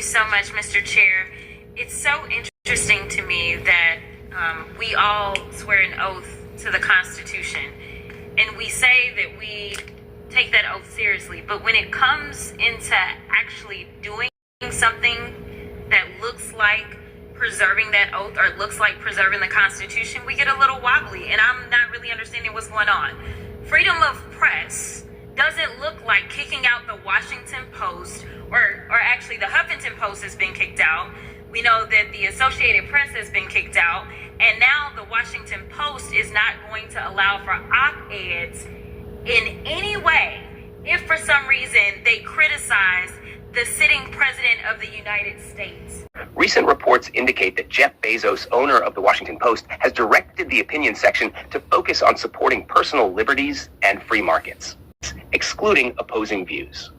so much, Mr. Chair. It's so interesting to me that we all swear an oath to the Constitution, and we say that we take that oath seriously. But when it comes into actually doing something that looks like preserving that oath or looks like preserving the Constitution, we get a little wobbly, and I'm not really understanding what's going on. Freedom of press doesn't look like kicking out the Washington Post, or actually the Huffington Post has been kicked out. We know that the Associated Press has been kicked out, and now the Washington Post is not going to allow for op-eds in any way if for some reason they criticize the sitting president of the United States. Recent reports indicate that Jeff Bezos, owner of the Washington Post, has directed the opinion section to focus on supporting personal liberties and free markets, excluding opposing views.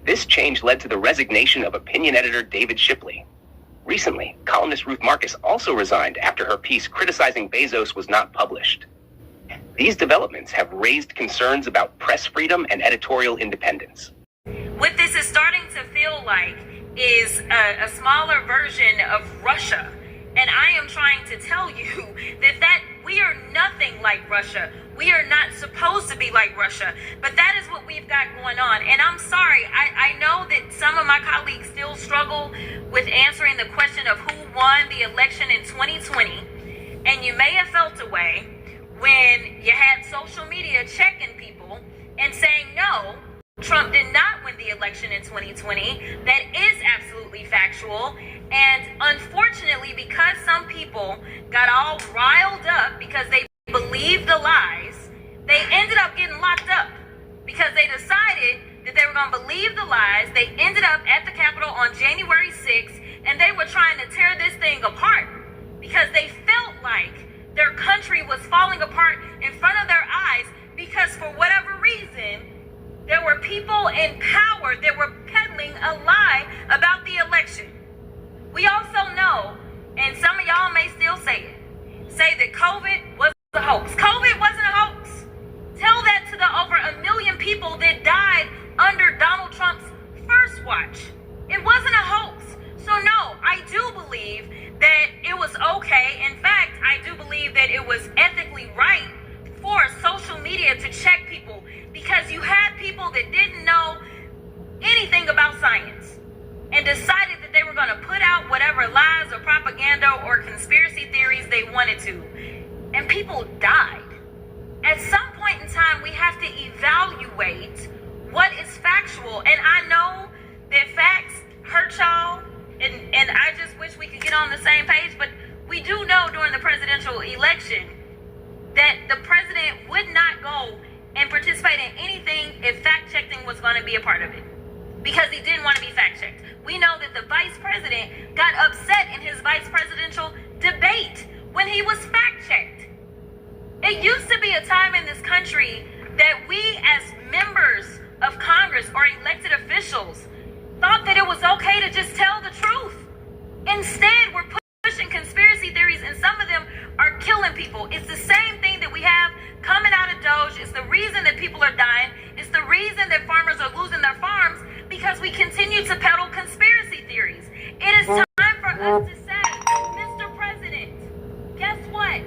This change led to the resignation of opinion editor David Shipley. Recently, columnist Ruth Marcus also resigned after her piece criticizing Bezos was not published. These developments have raised concerns about press freedom and editorial independence. What this is starting to feel like is a smaller version of Russia. And I am trying to tell you that we are nothing like Russia. We are not supposed to be like Russia. But that is what we've got going on. And I'm sorry, I know that some of my colleagues still struggle with answering the question of who won the election in 2020. And you may have felt a way when you had social media checking people and saying, no, Trump did not win the election in 2020. That is absolutely factual. And unfortunately, because some people got all riled up because they believed the lies, they ended up getting locked up because they decided that they were going to believe the lies. They ended up at the Capitol on January 6th, and they were trying to tear this thing apart because they felt like their country was falling apart in front of their eyes because for whatever reason, there were people in power that were peddling a lie about the election. We also know, and some of y'all may still say that COVID was a hoax. COVID wasn't a hoax. Tell that to the over 1 million people that died under Donald Trump's first watch. It wasn't a hoax. So no, I do believe that it was okay. In fact, I do believe that it was ethically right for social media to check people because you had people that didn't know anything about science and decided that they were going to put out whatever lies or propaganda or conspiracy theories they wanted to. And people died. At some point in time, we have to evaluate what is factual. And I know that facts hurt y'all, and I just wish we could get on the same page, but we do know during the presidential election that the president would not go and participate in anything if fact-checking was going to be a part of it, because he didn't want to be fact-checked. We know that the vice president got upset in his vice presidential debate when he was fact-checked. It used to be a time in this country that we as members of Congress or elected officials thought that it was okay to just tell the truth. Instead, we're pushing conspiracy theories, and some of them are killing people. It's the same thing that we have coming out of Doge. It's the reason that people are dying. It's the reason that farmers are losing their farms, because we continue to peddle conspiracy theories. It is time for us to say, Mr. President, guess what?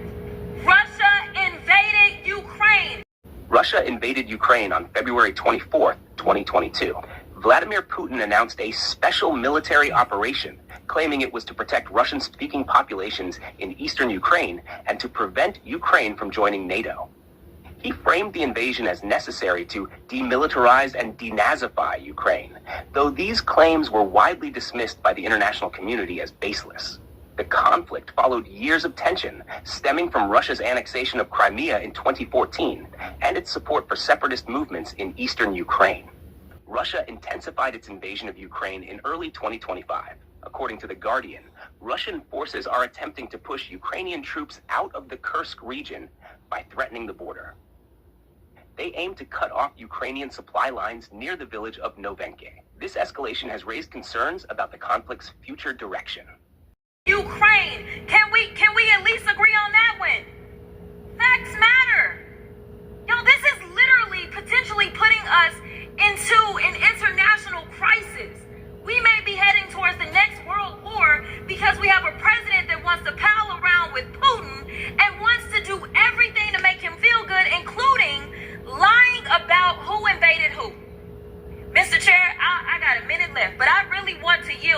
Russia invaded Ukraine. Russia invaded Ukraine on February 24th, 2022. Vladimir Putin announced a special military operation, claiming it was to protect Russian-speaking populations in eastern Ukraine and to prevent Ukraine from joining NATO. He framed the invasion as necessary to demilitarize and denazify Ukraine, though these claims were widely dismissed by the international community as baseless. The conflict followed years of tension stemming from Russia's annexation of Crimea in 2014 and its support for separatist movements in eastern Ukraine. Russia intensified its invasion of Ukraine in early 2025. According to The Guardian, Russian forces are attempting to push Ukrainian troops out of the Kursk region by threatening the border. They aim to cut off Ukrainian supply lines near the village of Novenke. This escalation has raised concerns about the conflict's future direction. Ukraine, can we at least agree on that one? Facts matter. Yo, this is literally potentially putting us into an international crisis. We may be heading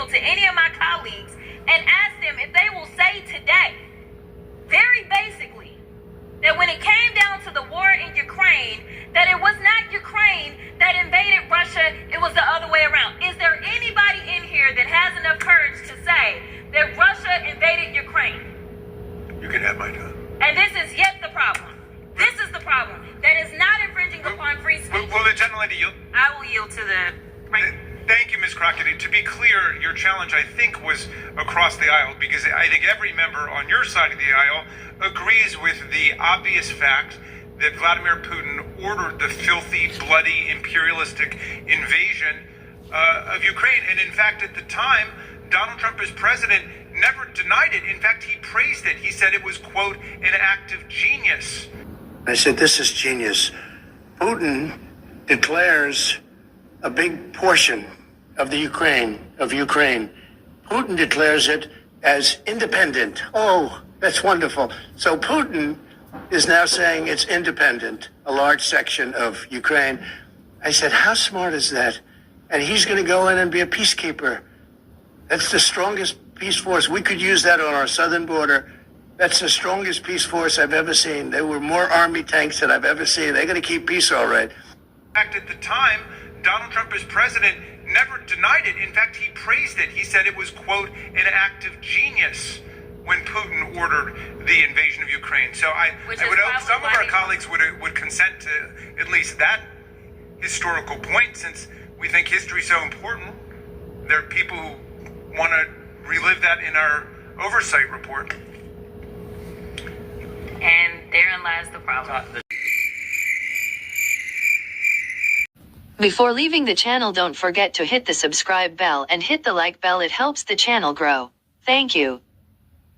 appeal to any of my colleagues and ask them if they will say today, very basically, that when it came down to the war in Ukraine, that it was not Ukraine that invaded Russia, it was the other way around. Is there anybody in here that has enough courage to say that Russia invaded Ukraine? You can have my time. And this is yet the problem. This is the problem. That is not infringing upon free speech. Will the gentlelady yield? I will yield to the... Thank you, Ms. Crockett. To be clear, your challenge, I think, was across the aisle, because I think every member on your side of the aisle agrees with the obvious fact that Vladimir Putin ordered the filthy, bloody, imperialistic invasion of Ukraine. And in fact, at the time, Donald Trump as president never denied it. In fact, he praised it. He said it was, quote, an act of genius. I said, this is genius. Putin declares a big portion of the Ukraine. Putin declares it as independent. Oh, that's wonderful. So Putin is now saying it's independent, a large section of Ukraine. I said, how smart is that? And he's going to go in and be a peacekeeper. That's the strongest peace force. We could use that on our southern border. That's the strongest peace force I've ever seen. There were more army tanks than I've ever seen. They're going to keep peace all right. In fact, at the time, Donald Trump as president never denied it. In fact, he praised it. He said it was, quote, an act of genius when Putin ordered the invasion of Ukraine. So I would hope some of our colleagues would consent to at least that historical point, since we think history is so important. There are people who want to relive that in our oversight report. And therein lies the problem. Before leaving the channel, don't forget to hit the subscribe bell and hit the like bell. It helps the channel grow. Thank you.